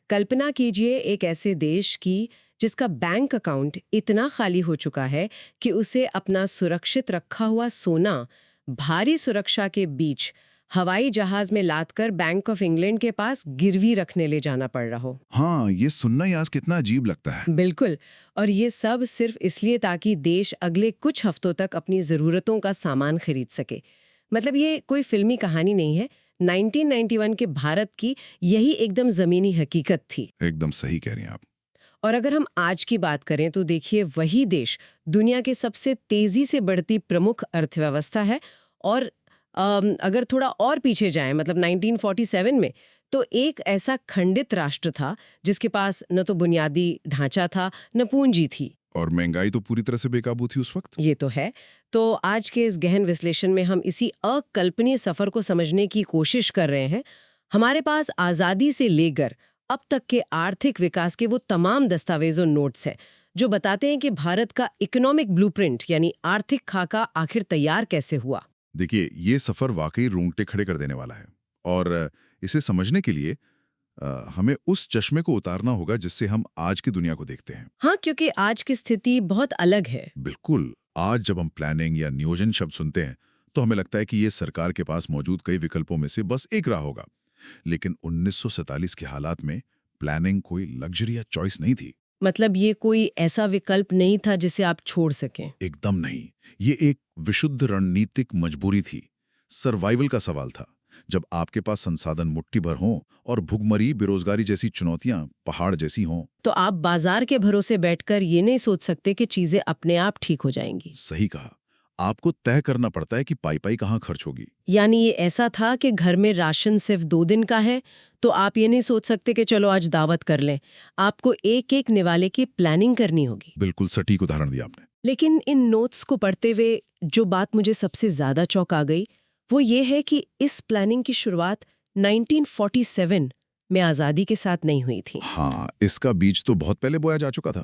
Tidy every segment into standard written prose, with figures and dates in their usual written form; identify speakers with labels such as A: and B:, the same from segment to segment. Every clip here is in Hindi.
A: कल्पना कीजिए एक ऐसे देश की जिसका बैंक अकाउंट इतना खाली हो चुका है कि उसे अपना सुरक्षित रखा हुआ सोना भारी सुरक्षा के बीच हवाई जहाज में लादकर बैंक ऑफ इंग्लैंड के पास गिरवी रखने ले जाना पड़ रहा हो।
B: हाँ, ये सुनना ही आज कितना अजीब लगता है।
A: बिल्कुल। और ये सब सिर्फ इसलिए ताकि देश अगले कुछ हफ्तों तक अपनी ज़रूरतों का सामान खरीद सके। मतलब ये कोई फिल्मी कहानी नहीं है। 1991 के भारत की यही एकदम ज़मीनी हकीकत थी।
B: एकदम सही कह रही हैं आप।
A: और अगर हम आज की बात करें तो देखिए वही देश दुनिया के सबसे तेज़ी से बढ़ती प्रमुख अर्थव्यवस्था है। और अगर थोड़ा और पीछे जाएं मतलब 1947 में तो एक ऐसा खंडित राष्ट्र था जिसके पास न तो बुनियादी ढांचा था न पूंजी थी।
B: और महंगाई तो पूरी तरह से बेकाबू थी उस वक्त।
A: ये तो है। तो आज के इस गहन विश्लेषण में हम इसी अकल्पनीय सफर को समझने की कोशिश कर रहे हैं। हमारे पास आज़ादी से लेकर अब तक के आर्थिक विकास के वो तमाम दस्तावेज और नोट्स हैं जो बताते हैं कि भारत का इकोनॉमिक ब्लूप्रिंट यानी आर्थिक खाका आखिर तैयार कैसे हुआ।
B: देखिए, ये सफर वाकई रोंगटे खड़े कर देने वाला है। और इसे समझने के लिए हमें उस चश्मे को उतारना होगा जिससे हम आज की दुनिया को देखते हैं।
A: हाँ, क्योंकि आज की स्थिति बहुत अलग है।
B: बिल्कुल। आज जब हम प्लानिंग या नियोजन शब्द सुनते हैं तो हमें लगता है कि ये सरकार के पास मौजूद कई विकल्पों में से बस एक रहा होगा। लेकिन 1947 के हालात में प्लानिंग कोई लग्जरी या चॉइस नहीं थी।
A: मतलब ये कोई ऐसा विकल्प नहीं था जिसे आप छोड़ सकें।
B: एकदम नहीं। ये एक विशुद्ध रणनीतिक मजबूरी थी। सर्वाइवल का सवाल था। जब आपके पास संसाधन मुट्ठी भर हों और भुखमरी, बेरोजगारी जैसी चुनौतियां पहाड़ जैसी हों।
A: तो आप बाजार के भरोसे बैठकर ये नहीं सोच सकते कि चीजें अपने आप ठीक हो जाएंगी।
B: सही कहा। आपको तय करना पड़ता है कि पाई पाई कहाँ खर्च होगी।
A: यानी ये ऐसा था कि घर में राशन सिर्फ 2 दिन का है तो आप ये नहीं सोच सकते कि चलो आज दावत कर लें। आपको एक एक निवाले की प्लानिंग करनी होगी।
B: बिल्कुल सटीक उदाहरण दिया आपने।
A: लेकिन इन नोट्स को पढ़ते हुए जो बात मुझे सबसे ज्यादा चौंका गई वो ये है कि इस प्लानिंग की शुरुआत 1947 में आज़ादी के साथ नहीं हुई थी।
B: हाँ, इसका बीज तो बहुत पहले बोया जा चुका था।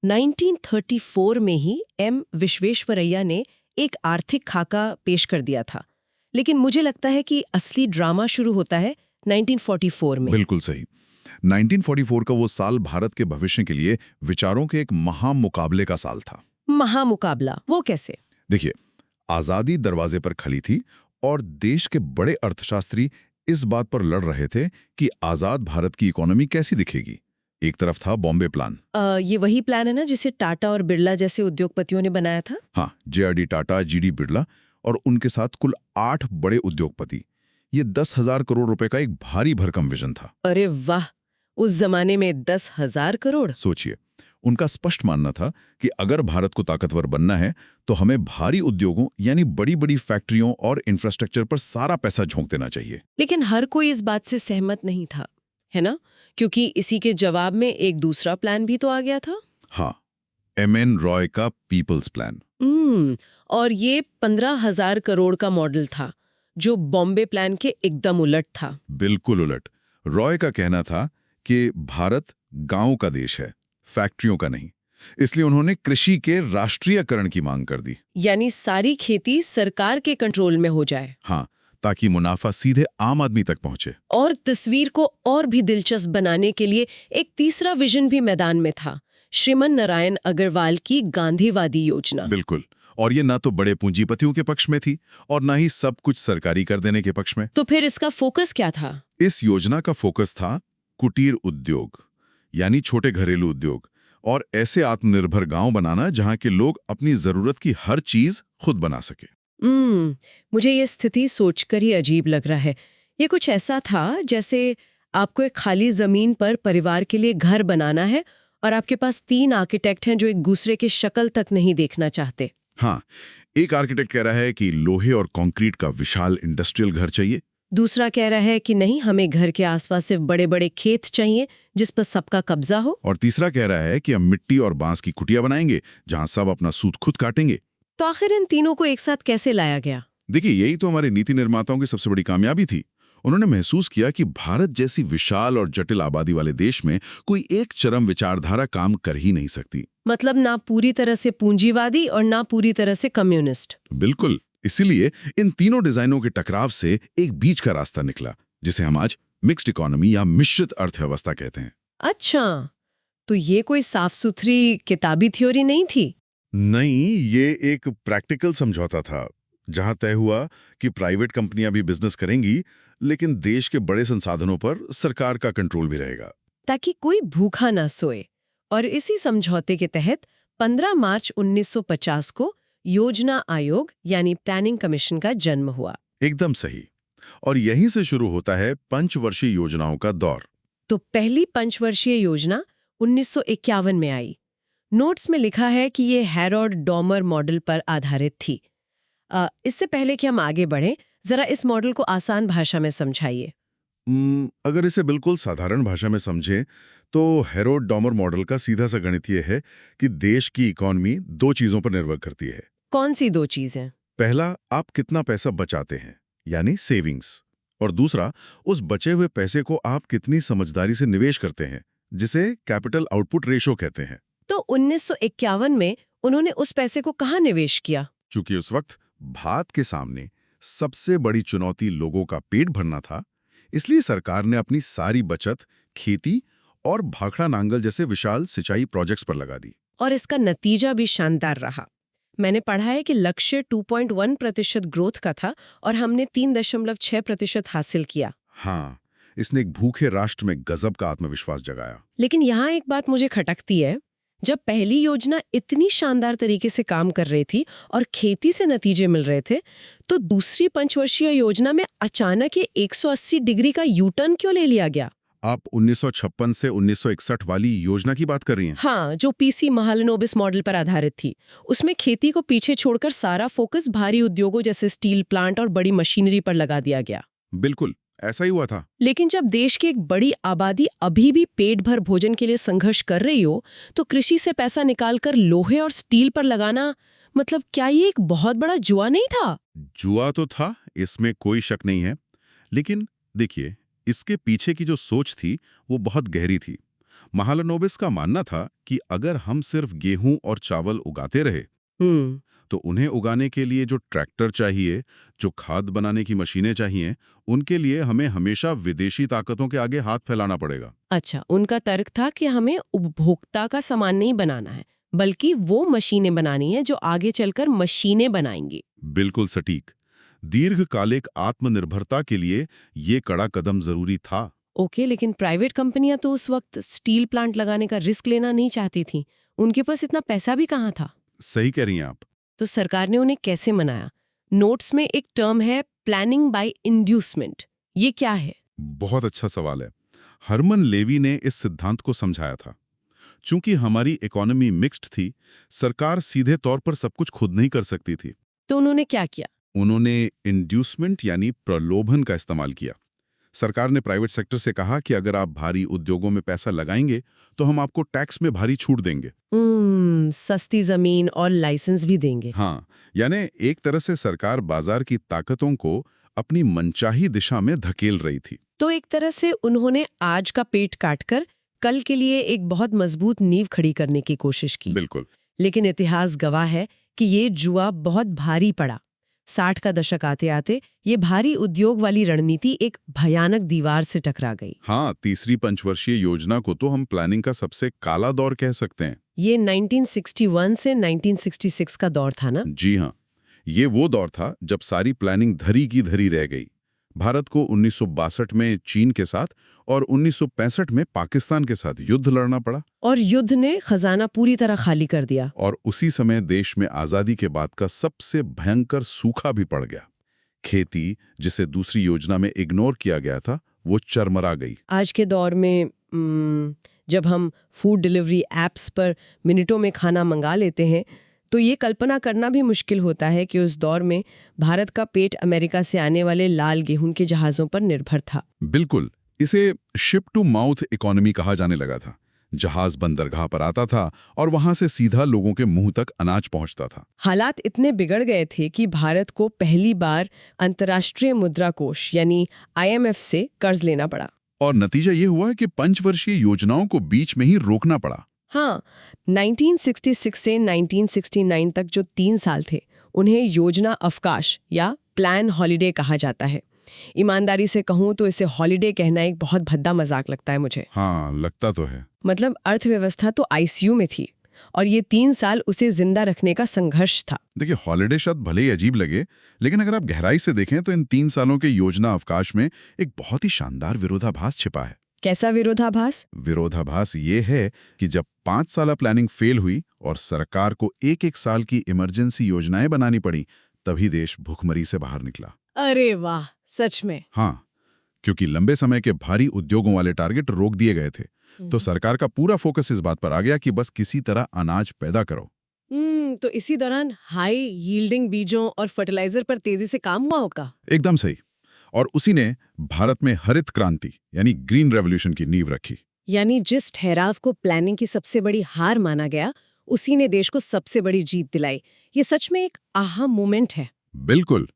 A: 1934 में ही एम विश्वेश्वरैया ने एक आर्थिक खाका पेश कर दिया था। लेकिन मुझे लगता है कि असली ड्रामा शुरू होता है 1944 में।
B: बिल्कुल सही। 1944 का वो साल भारत के भविष्य के लिए विचारों के एक महामुकाबले का साल था।
A: महामुकाबला वो कैसे?
B: देखिए, आजादी दरवाजे पर खड़ी थी और देश के बड़े अर्थशास्त्री इस बात पर लड़ रहे थे कि आजाद भारत की इकोनॉमी कैसी दिखेगी। एक तरफ था बॉम्बे प्लान।
A: ये वही प्लान है ना जिसे टाटा और बिरला जैसे उद्योगपतियों ने बनाया था?
B: हाँ, जेआरडी टाटा, जीडी बिरला और उनके साथ कुल 8 बड़े उद्योगपति। ये 10,000 करोड़ रुपए का एक भारी भरकम विजन था।
A: अरे वाह, उस जमाने में 10,000 करोड़।
B: सोचिए, उनका स्पष्ट मानना था कि अगर भारत को ताकतवर बनना है तो हमें भारी उद्योगों यानी बड़ी बड़ी फैक्ट्रियों और इंफ्रास्ट्रक्चर पर सारा पैसा झोंक देना चाहिए।
A: लेकिन हर कोई इस बात से सहमत नहीं था, है ना? क्योंकि इसी के जवाब में एक दूसरा प्लान भी तो आ गया था।
B: हाँ, एमएन रॉय का पीपल्स प्लान।
A: और ये 15,000 करोड़ का मॉडल था जो बॉम्बे प्लान के एकदम उलट था।
B: बिल्कुल उलट। रॉय का कहना था कि भारत गांव का देश है, फैक्ट्रियों का नहीं। इसलिए उन्होंने कृषि के राष्ट्रीयकरण की मांग कर दी।
A: यानी सारी खेती सरकार के कंट्रोल में हो जाए।
B: हाँ, ताकि मुनाफा सीधे आम आदमी तक पहुंचे।
A: और तस्वीर को और भी दिलचस्प बनाने के लिए एक तीसरा विजन भी मैदान में था, श्रीमन नारायण अग्रवाल की गांधीवादी योजना।
B: बिल्कुल। और ये ना तो बड़े पूंजीपतियों के पक्ष में थी और ना ही सब कुछ सरकारी कर देने के पक्ष में।
A: तो फिर इसका फोकस क्या था?
B: इस योजना का फोकस था कुटीर उद्योग यानी छोटे घरेलू उद्योग और ऐसे आत्मनिर्भर गांव बनाना जहां के लोग अपनी जरूरत की हर चीज खुद बना सके।
A: मुझे ये स्थिति सोचकर ही अजीब लग रहा है। ये कुछ ऐसा था जैसे आपको एक खाली जमीन पर परिवार के लिए घर बनाना है और आपके पास 3 आर्किटेक्ट हैं जो एक दूसरे की शक्ल तक नहीं देखना चाहते।
B: हाँ, एक आर्किटेक्ट कह रहा है कि लोहे और कंक्रीट का विशाल इंडस्ट्रियल घर चाहिए।
A: दूसरा कह रहा है कि नहीं, हमें घर के आसपास सिर्फ बड़े बड़े खेत चाहिए जिस पर सबका कब्जा हो।
B: और तीसरा कह रहा है कि हम मिट्टी और बांस की कुटिया बनाएंगे जहां सब अपना सूद खुद काटेंगे।
A: तो आखिर इन तीनों को एक साथ कैसे लाया गया?
B: देखिए, यही तो हमारे नीति निर्माताओं की सबसे बड़ी कामयाबी थी। उन्होंने महसूस किया कि भारत जैसी विशाल और जटिल आबादी वाले देश में कोई एक चरम विचारधारा काम कर ही नहीं सकती।
A: मतलब ना पूरी तरह से पूंजीवादी और ना पूरी तरह से कम्युनिस्ट।
B: बिल्कुल। इसीलिए इन तीनों डिजाइनों के टकराव से एक बीच का रास्ता निकला जिसे हम आज मिक्स्ड इकोनॉमी या मिश्रित अर्थव्यवस्था कहते हैं।
A: अच्छा, तो ये कोई साफ सुथरी किताबी थ्योरी नहीं थी?
B: नहीं, ये एक प्रैक्टिकल समझौता था, जहां तय हुआ कि प्राइवेट कंपनियां भी बिजनेस करेंगी, लेकिन देश के बड़े संसाधनों पर सरकार का कंट्रोल भी रहेगा।
A: ताकि कोई भूखा ना सोए। और इसी समझौते के तहत 15 मार्च 1950 को योजना आयोग यानी प्लानिंग कमीशन का जन्म हुआ।
B: एकदम सही। और यहीं से शुरू होता है पंचवर्षीय योजनाओं का दौर।
A: तो पहली पंचवर्षीय योजना 1951 में आई। नोट्स में लिखा है कि ये हैरोल्ड डॉमर मॉडल पर आधारित थी। इससे पहले कि हम आगे बढ़ें, जरा इस मॉडल को आसान भाषा में समझाइए।
B: अगर इसे बिल्कुल साधारण भाषा में समझें, तो हैरोल्ड डॉमर मॉडल का सीधा सा गणित ये है कि देश की इकोनॉमी दो चीजों पर निर्भर करती है।
A: कौन सी दो चीजें?
B: पहला, आप कितना पैसा बचाते हैं, यानी सेविंग्स। और दूसरा, उस बचे हुए पैसे को आप कितनी समझदारी से निवेश करते हैं, जिसे कैपिटल आउटपुट रेशो कहते हैं।
A: तो 1951 में उन्होंने उस पैसे को कहाँ निवेश किया?
B: चूंकि उस वक्त भारत के सामने सबसे बड़ी चुनौती लोगों का पेट भरना था, इसलिए सरकार ने अपनी सारी बचत खेती और भाखड़ा नांगल जैसे विशाल सिंचाई प्रोजेक्ट्स पर लगा दी।
A: और इसका नतीजा भी शानदार रहा। मैंने पढ़ा है कि लक्ष्य 2.1% ग्रोथ का था और हमने 3.6% हासिल किया।
B: हाँ, इसने एक भूखे राष्ट्र में गजब का आत्मविश्वास जगाया।
A: लेकिन यहाँ एक बात मुझे खटकती है। जब पहली योजना इतनी शानदार तरीके से काम कर रही थी और खेती से नतीजे मिल रहे थे, तो दूसरी पंचवर्षीय योजना में अचानक ये 180 डिग्री का यू टर्न क्यों ले लिया गया?
B: आप 1956 से 1961 वाली योजना की बात कर रही हैं?
A: हाँ, जो पीसी महालनोबिस मॉडल पर आधारित थी। उसमें खेती को पीछे छोड़कर सारा फोकस भारी उद्योगों जैसे स्टील प्लांट और बड़ी मशीनरी पर लगा दिया गया।
B: बिल्कुल, ऐसा ही हुआ था।
A: लेकिन जब देश की एक बड़ी आबादी अभी भी पेट भर भोजन के लिए संघर्ष कर रही हो, तो कृषि से पैसा निकालकर लोहे और स्टील पर लगाना, मतलब क्या ये एक बहुत बड़ा जुआ नहीं था?
B: जुआ तो था, इसमें कोई शक नहीं है। लेकिन देखिए, इसके पीछे की जो सोच थी वो बहुत गहरी थी। महालनोबिस का मानना था कि अगर हम सिर्फ गेहूं और चावल उगाते रहे, तो उन्हें उगाने के लिए जो ट्रैक्टर चाहिए, जो खाद बनाने की मशीनें चाहिए, उनके लिए हमें हमेशा विदेशी ताकतों के आगे हाथ फैलाना पड़ेगा।
A: अच्छा, उनका तर्क था कि हमें उपभोक्ता का सामान नहीं बनाना है, बल्कि वो मशीनें बनानी है जो आगे चलकर मशीनें बनाएंगी।
B: बिल्कुल सटीक। दीर्घकालिक आत्मनिर्भरता के लिए ये कड़ा कदम जरूरी था।
A: ओके, लेकिन प्राइवेट कंपनियां तो उस वक्त स्टील प्लांट लगाने का रिस्क लेना नहीं चाहती थी। उनके पास इतना पैसा भी कहाँ था?
B: सही कह रही हैं आप।
A: तो सरकार ने उन्हें कैसे मनाया? नोट्स में एक टर्म है प्लानिंग बाय इंड्यूसमेंट। ये क्या है?
B: बहुत अच्छा सवाल है। हरमन लेवी ने इस सिद्धांत को समझाया था। चूंकि हमारी इकोनॉमी मिक्स्ड थी, सरकार सीधे तौर पर सब कुछ खुद नहीं कर सकती थी।
A: तो उन्होंने क्या किया?
B: उन्होंने इंड्यूसमेंट यानी प्रलोभन का इस्तेमाल किया। सरकार ने प्राइवेट सेक्टर से कहा कि अगर आप भारी उद्योगों में पैसा लगाएंगे तो हम आपको टैक्स में भारी छूट देंगे।
A: सस्ती जमीन और लाइसेंस भी देंगे।
B: हाँ, यानी एक तरह से सरकार बाजार की ताकतों को अपनी मनचाही दिशा में धकेल रही थी।
A: तो एक तरह से उन्होंने आज का पेट काटकर कल के लिए एक बहुत मजबूत नींव खड़ी करने की कोशिश की।
B: बिल्कुल।
A: लेकिन इतिहास गवाह है कि ये जुआ बहुत भारी पड़ा। 60 का दशक आते आते ये भारी उद्योग वाली रणनीति एक भयानक दीवार से टकरा गई।
B: हाँ, तीसरी पंचवर्षीय योजना को तो हम प्लानिंग का सबसे काला दौर कह सकते हैं।
A: ये 1961 से 1966 का दौर था ना?
B: जी हाँ, ये वो दौर था जब सारी प्लानिंग धरी की धरी रह गई। भारत को 1962 में चीन के साथ और 1965 में पाकिस्तान के साथ युद्ध लड़ना पड़ा।
A: और युद्ध ने खजाना पूरी तरह खाली कर दिया।
B: और उसी समय देश में आजादी के बाद का सबसे भयंकर सूखा भी पड़ गया। खेती, जिसे दूसरी योजना में इग्नोर किया गया था, वो चरमरा गई।
A: आज के दौर में जब हम फूड डिलीवरी एप्स पर मिनटों में खाना मंगा लेते हैं, तो ये कल्पना करना भी मुश्किल होता है कि उस दौर में भारत का पेट अमेरिका से आने वाले लाल गेहूं के जहाज़ों पर निर्भर था।
B: बिल्कुल, इसे शिप टू माउथ इकोनॉमी कहा जाने लगा था। जहाज बंदरगाह पर आता था और वहां से सीधा लोगों के मुंह तक अनाज पहुंचता था।
A: हालात इतने बिगड़ गए थे कि भारत को पहली बार अंतर्राष्ट्रीय मुद्रा कोष यानी IMF से कर्ज लेना पड़ा।
B: और नतीजा ये हुआ कि पंचवर्षीय योजनाओं को बीच में ही रोकना पड़ा।
A: हाँ, 1966 से 1969 तक जो 3 साल थे, उन्हें योजना अवकाश या प्लान हॉलिडे कहा जाता है। ईमानदारी से कहूँ तो इसे हॉलिडे कहना एक बहुत भद्दा मजाक लगता है मुझे।
B: हाँ, लगता तो है।
A: मतलब अर्थव्यवस्था तो आईसीयू में थी और ये 3 साल उसे जिंदा रखने का संघर्ष था।
B: देखिए, हॉलिडे शब्द भले ही अजीब लगे, लेकिन अगर आप गहराई से देखें तो इन 3 सालों के योजना अवकाश में एक बहुत ही शानदार विरोधाभास छिपा है।
A: कैसा विरोधाभास?
B: विरोधाभास ये है कि जब 5 साला प्लानिंग फेल हुई और सरकार को एक साल की इमरजेंसी योजनाएं बनानी पड़ी, तभी देश भूखमरी से बाहर निकला।
A: अरे वाह, सच में।
B: हाँ, क्योंकि लंबे समय के भारी उद्योगों वाले टारगेट रोक दिए गए थे, तो सरकार का पूरा फोकस इस बात पर आ गया कि बस किसी तरह अनाज पैदा करो।
A: तो इसी दौरान हाई यील्डिंग बीजों और फर्टिलाइजर पर तेजी से काम हुआ होगा।
B: एकदम सही। और उसी ने भारत में हरित क्रांति यानी ग्रीन रेवोल्यूशन की नींव रखी।
A: यानी जिस ठहराव को प्लानिंग की सबसे बड़ी हार माना गया, उसी ने देश को सबसे बड़ी जीत दिलाई। ये सच में एक आहा मोमेंट है।
B: बिल्कुल,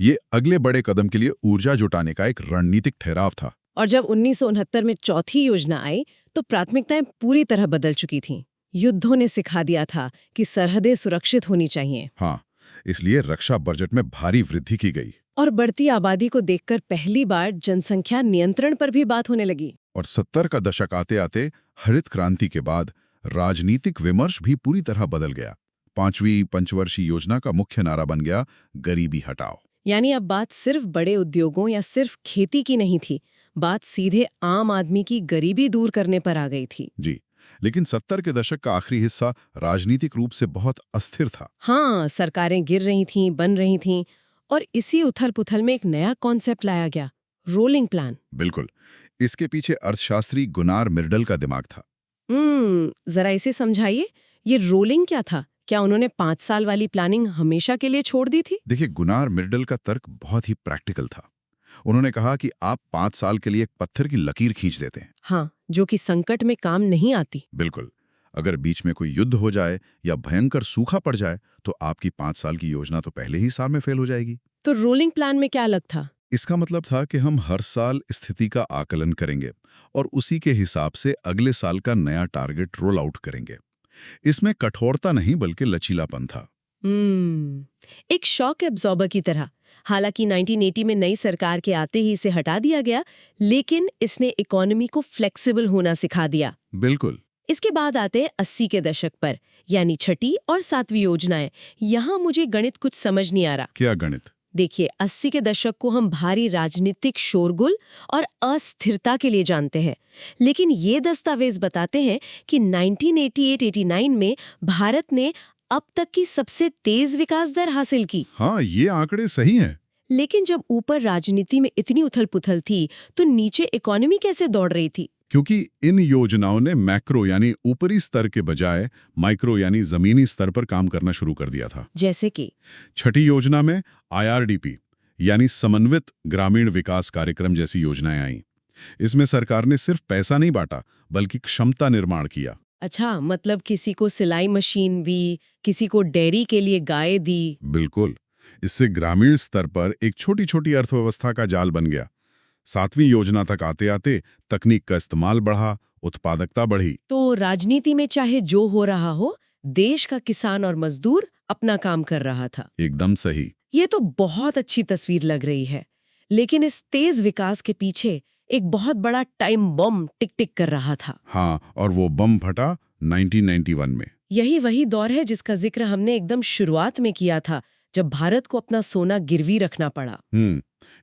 B: ये अगले बड़े कदम के लिए ऊर्जा जुटाने का एक रणनीतिक ठहराव था।
A: और जब 1969 में चौथी योजना आई, तो प्राथमिकताएं पूरी तरह बदल चुकी थीं। युद्धों ने सिखा दिया था कि सरहदें सुरक्षित होनी चाहिए।
B: हाँ, इसलिए रक्षा बजट में भारी वृद्धि की गई।
A: और बढ़ती आबादी को देखकर पहली बार जनसंख्या नियंत्रण पर भी बात होने लगी।
B: और 70 का दशक आते आते हरित क्रांति के बाद राजनीतिक विमर्श भी पूरी तरह बदल गया। 5वीं पंचवर्षीय योजना का मुख्य नारा बन गया, गरीबी हटाओ।
A: यानी अब बात सिर्फ बड़े उद्योगों या सिर्फ खेती की नहीं थी, बात सीधे आम आदमी की गरीबी दूर करने पर आ गई थी।
B: जी, लेकिन 70 के दशक का आखिरी हिस्सा राजनीतिक रूप से बहुत अस्थिर था।
A: हाँ, सरकारें गिर रही थीं, बन रही थीं, और इसी उथल-पुथल में एक नया कॉन्सेप्ट लाया गया, रोलिंग प्लान।
B: बिल्कुल, इसके पीछे अर्थशास्त्री गुनार मिर्डल का दिमाग था।
A: जरा इसे समझाइए, ये रोलिंग क्या था? क्या उन्होंने 5 साल वाली प्लानिंग हमेशा के लिए छोड़ दी थी?
B: देखिए, गुनार मिर्डल का तर्क बहुत ही प्रैक्टिकल था। उन्होंने कहा कि आप 5 साल के लिए एक पत्थर की लकीर खींच देते हैं।
A: हाँ, जो कि संकट में काम नहीं आती।
B: बिल्कुल, अगर बीच में कोई युद्ध हो जाए या भयंकर सूखा पड़ जाए, तो आपकी 5 साल की योजना तो पहले ही साल में फेल हो जाएगी।
A: तो रोलिंग प्लान में क्या अलग था?
B: इसका मतलब था कि हम हर साल स्थिति का आकलन करेंगे और उसी के हिसाब से अगले साल का नया टारगेट रोल आउट करेंगे। इसमें कठोरता नहीं बल्कि लचीलापन था।
A: एक शॉक एब्जॉर्बर की तरह। हालांकि 1980 में नई सरकार के आते ही इसे हटा दिया गया, लेकिन इसने इकोनॉमी को फ्लेक्सिबल होना सिखा दिया।
B: बिल्कुल।
A: इसके बाद आते हैं 80 के दशक पर, यानी छठी और 7वीं योजनाएं। यहाँ मुझे गणित कुछ समझ नहीं आ रहा।
B: क्या गणित?
A: देखिए, 80 के दशक को हम भारी राजनीतिक शोरगुल और अस्थिरता के लिए जानते हैं, लेकिन ये दस्तावेज बताते हैं कि 1988-89 में भारत ने अब तक की सबसे तेज विकास दर हासिल की।
B: हाँ, ये आंकड़े सही हैं।
A: लेकिन जब ऊपर राजनीति में इतनी उथल-पुथल थी, तो नीचे इकोनॉमी कैसे दौड़ रही थी?
B: क्योंकि इन योजनाओं ने मैक्रो यानी ऊपरी स्तर के बजाय माइक्रो यानी जमीनी स्तर पर काम करना शुरू कर दिया था।
A: जैसे कि
B: छठी योजना में IRDP यानी समन्वित ग्रामीण विकास कार्यक्रम जैसी योजनाएं आईं। इसमें सरकार ने सिर्फ पैसा नहीं बांटा, बल्कि क्षमता निर्माण किया।
A: अच्छा, मतलब किसी को सिलाई मशीन दी, किसी को डेयरी के लिए गाय दी।
B: बिल्कुल, इससे ग्रामीण स्तर पर एक छोटी छोटी अर्थव्यवस्था का जाल बन गया। 7वीं योजना तक आते आते तकनीक का इस्तेमाल बढ़ा, उत्पादकता बढ़ी।
A: तो राजनीति में चाहे जो हो रहा हो, देश का किसान और मजदूर अपना काम कर रहा था।
B: एकदम सही।
A: ये तो बहुत अच्छी तस्वीर लग रही है, लेकिन इस तेज विकास के पीछे एक बहुत बड़ा टाइम बम टिक टिक कर रहा था।
B: हाँ, और वो बम फटा 1991 में।
A: यही वही दौर है जिसका जिक्र हमने एकदम शुरुआत में किया था, जब भारत को अपना सोना गिरवी रखना पड़ा।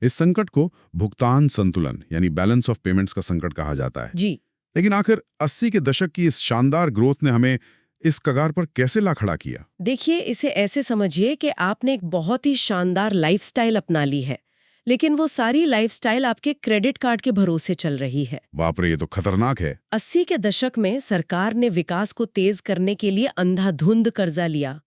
B: इस संकट को भुगतान संतुलन यानी बैलेंस ऑफ पेमेंट्स का संकट कहा जाता है।
A: जी।
B: लेकिन आखिर 80 के दशक की इस शानदार ग्रोथ ने हमें इस कगार पर कैसे ला खड़ा किया?
A: देखिए, इसे ऐसे समझिए कि आपने एक बहुत ही शानदार लाइफस्टाइल अपना ली है, लेकिन वो सारी लाइफस्टाइल आपके क्रेडिट कार्ड के भरोसे चल रही है।
B: बाप रे, ये तो खतरनाक है।
A: 80 के दशक में सरकार ने विकास को तेज करने के लिए अंधाधुंध कर्जा लिया,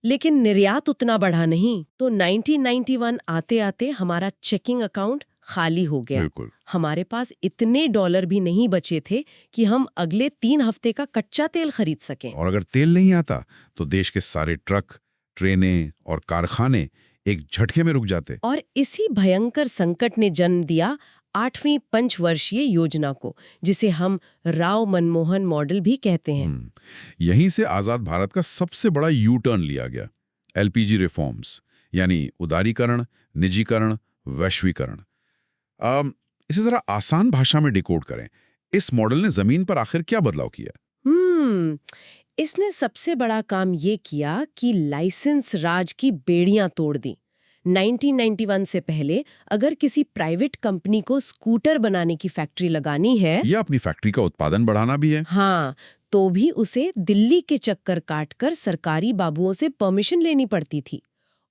A: लेकिन निर्यात उतना बढ़ा नहीं। तो 1991 आते आते हमारा चेकिंग अकाउंट खाली हो गया।
B: बिल्कुल।
A: हमारे पास इतने डॉलर भी नहीं बचे थे कि हम अगले 3 हफ्ते का कच्चा तेल खरीद सकें।
B: और अगर तेल नहीं आता तो देश के सारे ट्रक, ट्रेनें और कारखाने एक झटके में रुक जाते।
A: और इसी भयंकर संकट ने जन्म दिया 8वीं पंचवर्षीय योजना को, जिसे हम राव मनमोहन मॉडल भी कहते हैं।
B: यहीं से आजाद भारत का सबसे बड़ा यू टर्न लिया गया। LPG रिफॉर्म्स यानी उदारीकरण, निजीकरण, वैश्वीकरण। इसे जरा आसान भाषा में डिकोड करें। इस मॉडल ने जमीन पर आखिर क्या बदलाव किया?
A: इसने सबसे बड़ा काम ये किया कि लाइसेंस राज की बेड़ियां तोड़ दी। 1991 से पहले अगर किसी प्राइवेट कंपनी को स्कूटर बनाने की फैक्ट्री लगानी है,
B: या अपनी फैक्ट्री का उत्पादन बढ़ाना भी है।
A: हाँ, तो भी उसे दिल्ली के चक्कर काटकर सरकारी बाबुओं से परमिशन लेनी पड़ती थी।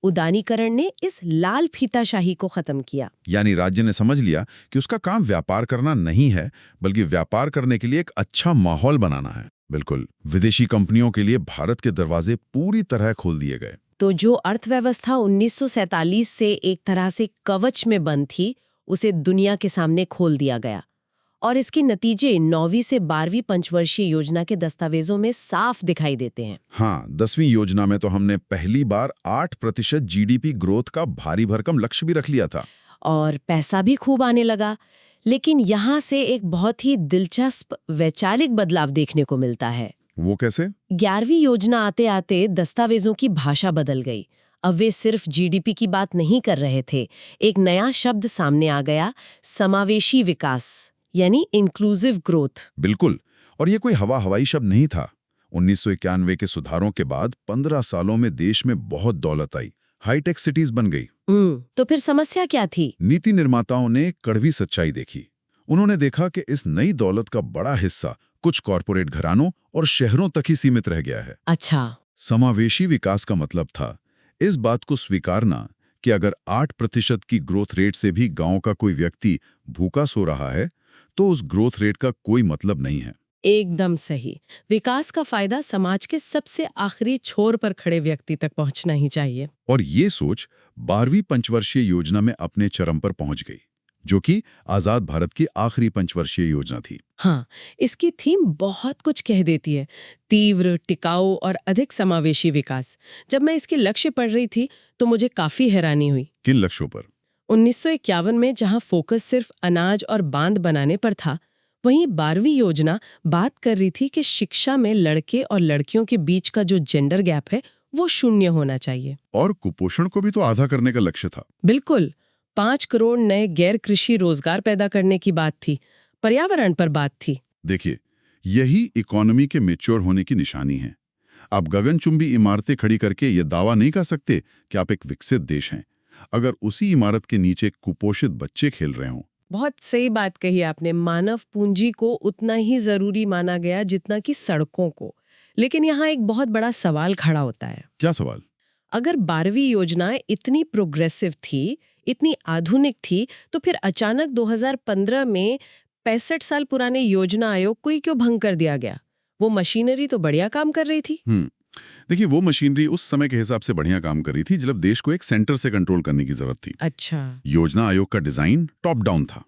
A: उदारीकरण ने इस लाल फीताशाही को खत्म किया।
B: यानी राज्य ने समझ लिया कि उसका काम व्यापार करना नहीं है, बल्कि व्यापार करने के लिए एक अच्छा माहौल बनाना है। बिल्कुल, विदेशी कंपनियों के लिए भारत के दरवाजे पूरी तरह खोल दिए गए।
A: तो जो अर्थव्यवस्था 1947 से एक तरह से कवच में बंद थी, उसे दुनिया के सामने खोल दिया गया। और इसके नतीजे 9वीं से 12वीं पंचवर्षीय योजना के दस्तावेजों में साफ दिखाई देते हैं।
B: हाँ, 10वीं योजना में तो हमने पहली बार 8% जीडीपी ग्रोथ का भारी भरकम लक्ष्य भी रख लिया था।
A: और पैसा भी खूब आने लगा। लेकिन यहाँ से एक बहुत ही दिलचस्प वैचारिक बदलाव देखने को मिलता है।
B: वो कैसे?
A: 11वीं योजना आते आते दस्तावेजों की भाषा बदल गई। अब वे सिर्फ जीडीपी की बात नहीं कर रहे थे। एक नया शब्द सामने आ गया, समावेशी विकास, यानी इंक्लूसिव ग्रोथ।
B: बिल्कुल, और ये कोई हवाई शब्द नहीं था। 1991 के सुधारों के बाद 15 सालों में देश में बहुत दौलत आई, हाईटेक सिटीज बन गई।
A: तो फिर समस्या क्या थी?
B: नीति निर्माताओं ने कड़वी सच्चाई देखी। उन्होंने देखा कि इस नई दौलत का बड़ा हिस्सा कुछ कॉरपोरेट घरानों और शहरों तक ही सीमित रह गया है।
A: अच्छा।
B: समावेशी विकास का मतलब था इस बात को स्वीकारना कि अगर 8% की ग्रोथ रेट से भी गांव का कोई व्यक्ति भूखा सो रहा है, तो उस ग्रोथ रेट का कोई मतलब नहीं है।
A: एकदम सही। विकास का फायदा समाज के सबसे आखिरी छोर पर खड़े व्यक्ति तक पहुंचना ही चाहिए।
B: और ये सोच 12वीं पंचवर्षीय योजना में अपने चरम पर पहुंच गई, जो कि आजाद भारत की आखिरी पंचवर्षीय योजना थी।
A: हाँ, इसकी थीम बहुत कुछ कह देती है, तीव्र, टिकाऊ और अधिक समावेशी विकास। जब मैं इसके लक्ष्य पढ़ रही थी तो मुझे काफी हैरानी हुई।
B: किन लक्ष्यों पर?
A: 1951 में जहां फोकस सिर्फ अनाज और बांध बनाने पर था, वहीं 12वीं योजना बात कर रही थी कि शिक्षा में लड़के और लड़कियों के बीच का जो जेंडर गैप है वो 0 होना चाहिए।
B: और कुपोषण को भी तो आधा करने का लक्ष्य था।
A: बिल्कुल, 5 करोड़ नए गैर कृषि रोजगार पैदा करने की बात थी, पर्यावरण पर बात थी।
B: देखिए, यही इकोनॉमी के मैच्योर होने की निशानी है। आप गगनचुंबी इमारतें खड़ी करके ये दावा नहीं कर सकते कि आप एक विकसित देश हैं, अगर उसी इमारत के नीचे कुपोषित बच्चे खेल रहे हों।
A: बहुत सही बात कही आपने। मानव पूंजी को उतना ही जरूरी माना गया जितना कि सड़कों को। लेकिन यहाँ एक बहुत बड़ा सवाल खड़ा होता है।
B: क्या सवाल?
A: अगर 12वीं योजना इतनी प्रोग्रेसिव थी, इतनी आधुनिक थी, तो फिर अचानक 2015 में 65 साल पुराने योजना आयोग को ही क्यों भंग कर दिया गया? वो मशीनरी तो बढ़िया काम कर रही थी।
B: देखिए, वो मशीनरी उस समय के हिसाब से बढ़िया काम कर रही थी जब देश को एक सेंटर से कंट्रोल करने की जरूरत थी।
A: अच्छा।
B: योजना आयोग का डिजाइन टॉप डाउन था,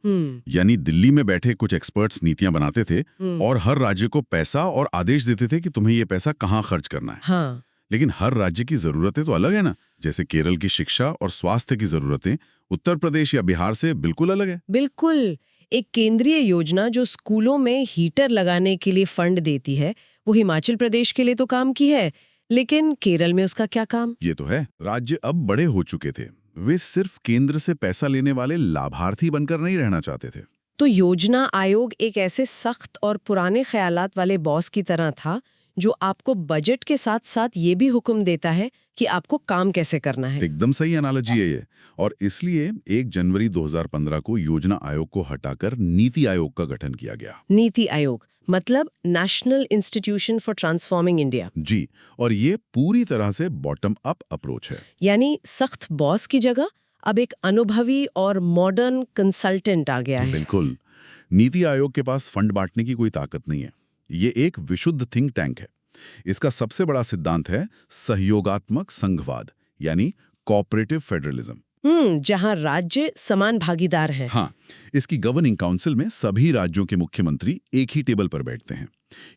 B: यानी दिल्ली में बैठे कुछ एक्सपर्ट्स नीतियां बनाते थे और हर राज्य को पैसा और आदेश देते थे कि तुम्हें ये पैसा कहाँ खर्च करना है।
A: हाँ।
B: लेकिन हर राज्य की जरूरतें तो अलग है ना। जैसे केरल की शिक्षा और स्वास्थ्य की जरूरतें उत्तर प्रदेश या बिहार से बिल्कुल अलग है।
A: बिल्कुल। एक केंद्रीय योजना जो स्कूलों में हीटर लगाने के लिए फंड देती है, वो हिमाचल प्रदेश के लिए तो काम की है, लेकिन केरल में उसका क्या काम?
B: ये तो है, राज्य अब बड़े हो चुके थे, वे सिर्फ केंद्र से पैसा लेने वाले लाभार्थी बनकर नहीं रहना चाहते थे।
A: तो योजना आयोग एक ऐसे सख्त और पुराने ख्यालात वाले बॉस की तरह था जो आपको बजट के साथ साथ ये भी हुक्म देता है कि आपको काम कैसे करना है।
B: एकदम सही एनालॉजी है ये। और इसलिए 1 जनवरी 2015 को योजना आयोग को हटाकर नीति आयोग का गठन किया गया।
A: नीति आयोग मतलब national institution for transforming India.
B: जी, और ये पूरी तरह से बॉटम अप अप्रोच है।
A: यानी सख्त बॉस की जगह अब एक अनुभवी और मॉडर्न कंसल्टेंट आ गया है।
B: बिल्कुल। नीति आयोग के पास फंड बांटने की कोई ताकत नहीं है। ये एक विशुद्ध थिंक टैंक है। इसका सबसे बड़ा सिद्धांत है सहयोगात्मक संघवाद, यानी कोऑपरेटिव फेडरलिज्म।
A: जहां राज्य समान भागीदार हैं।
B: हाँ, इसकी गवर्निंग काउंसिल में सभी राज्यों के मुख्यमंत्री एक ही टेबल पर बैठते हैं।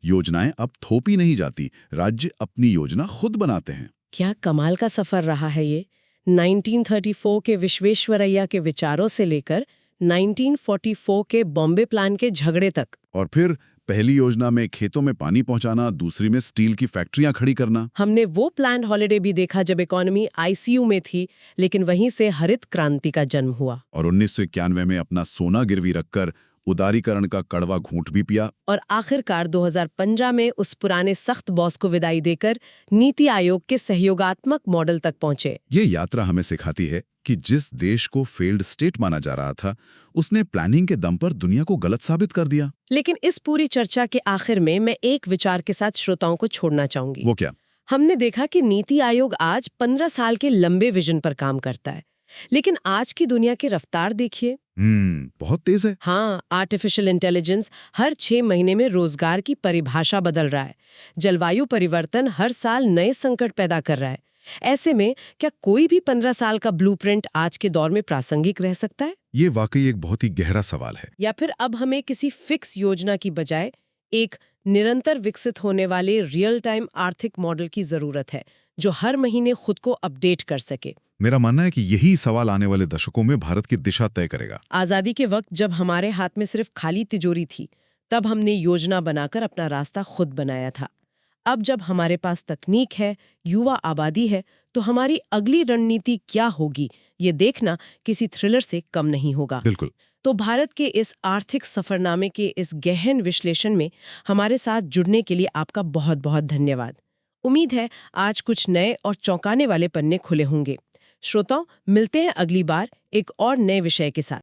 B: योजनाएं अब थोपी नहीं जाती, राज्य अपनी योजना खुद बनाते हैं।
A: क्या कमाल का सफर रहा है ये। 1934 के विश्वेश्वरैया के विचारों से लेकर 1944 के बॉम्बे प्लान के झगड़े तक।
B: और फिर पहली योजना में खेतों में पानी पहुंचाना, दूसरी में स्टील की फैक्ट्रियां खड़ी करना।
A: हमने वो प्लान्ड हॉलिडे भी देखा जब इकोनॉमी आईसीयू में थी, लेकिन वहीं से हरित क्रांति का जन्म हुआ।
B: और 1991 में अपना सोना गिरवी रखकर उदारीकरण का कड़वा घूंट भी पिया।
A: और आखिरकार 2015 में उस पुराने सख्त बॉस को विदाई देकर नीति आयोग के सहयोगात्मक मॉडल तक पहुंचे।
B: ये यात्रा हमें सिखाती है कि जिस देश को फेल्ड स्टेट माना जा रहा था, उसने प्लानिंग के दम पर दुनिया को गलत साबित कर दिया।
A: लेकिन इस पूरी चर्चा के आखिर में मैं एक विचार के साथ श्रोताओं को छोड़ना चाहूंगी।
B: वो क्या?
A: हमने देखा कि नीति आयोग आज 15 साल के लंबे विजन पर काम करता है, लेकिन आज की दुनिया की रफ्तार देखिए।
B: बहुत तेज है।
A: हाँ, आर्टिफिशियल इंटेलिजेंस हर 6 महीने में रोजगार की परिभाषा बदल रहा है। जलवायु परिवर्तन हर साल नए संकट पैदा कर रहा है। ऐसे में क्या कोई भी 15 साल का ब्लूप्रिंट आज के दौर में प्रासंगिक रह सकता है?
B: ये वाकई एक बहुत ही गहरा सवाल है।
A: या फिर अब हमें किसी फिक्स योजना की बजाय एक निरंतर विकसित होने वाले रियल टाइम आर्थिक मॉडल की जरूरत है, जो हर महीने खुद को अपडेट कर सके?
B: मेरा मानना है कि यही सवाल आने वाले दशकों में भारत की दिशा तय करेगा।
A: आजादी के वक्त जब हमारे हाथ में सिर्फ खाली तिजोरी थी, तब हमने योजना बनाकर अपना रास्ता खुद बनाया था। अब जब हमारे पास तकनीक है, युवा आबादी है, तो हमारी अगली रणनीति क्या होगी, ये देखना किसी थ्रिलर से कम नहीं होगा।
B: बिल्कुल।
A: तो भारत के इस आर्थिक सफरनामे के इस गहन विश्लेषण में हमारे साथ जुड़ने के लिए आपका बहुत बहुत धन्यवाद। उम्मीद है आज कुछ नए और चौंकाने वाले पन्ने खुले होंगे। श्रोताओं, मिलते हैं अगली बार एक और नए विषय के साथ।